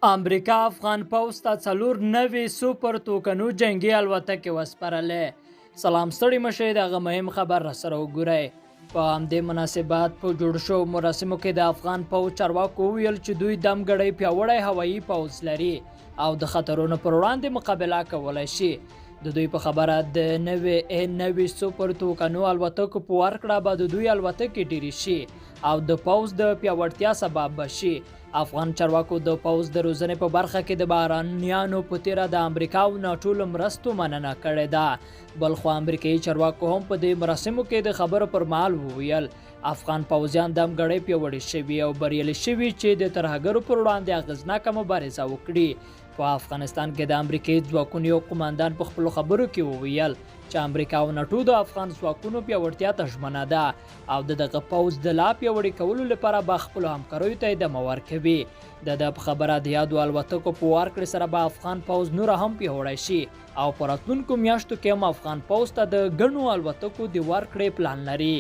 امریکا افغان پوځ ته 4 نوې سوپر توکنو جنگي الوتکې وسپارلې. سلام ستړي مشه دغه مهم خبر را سره وګورئ. په همدې مناسبت په جوړ شو مراسمو کې د افغان پوځ چارواکو ویل چې دوی دمګړی پیاوړی هوایي پوځ لري او د خطرونو پر وړاندې مقابله کولی شي. د دوی په خبره د نوې سوپر توکنو الوتکو په ورکړه به د دوی الوتکې ډیرې شي او د پوځ د پیاوړتیا سبب بشي. افغان چارواکو د پوځ د روزنې په برخه کې د بهرانیانو په تیره د امریکا او ناټو له مرستو مننه کړې ده. بلخو امریکایي چارواکو هم په دې مراسمو کې د خبرو پر مهال وویل افغان پوځیان دمګړی پیاوړي شوي او بریالي شوي چې د ترهګرو پر وړاندې اغېزناکه مبارزه وکړي. په افغانستان کې د امریکایي ځواکونو یو قماندان په خپلو خبرو کې وویل چې امریکا او ناټو د افغان ځواکونو پیاوړتیا ته ژمنه ده او دغه پوځ د لا پیاوړي کولو لپاره به خپلو همکاریو ته ادامه ورکوي. د په خبره د یادو الوتکو په ورکړې سره به افغان پوځ نور هم پیاوړی شي او په راتلونکو میاشتو کې هم افغان پوځ ته د ګڼو الوتکو د ورکړې پلان لري.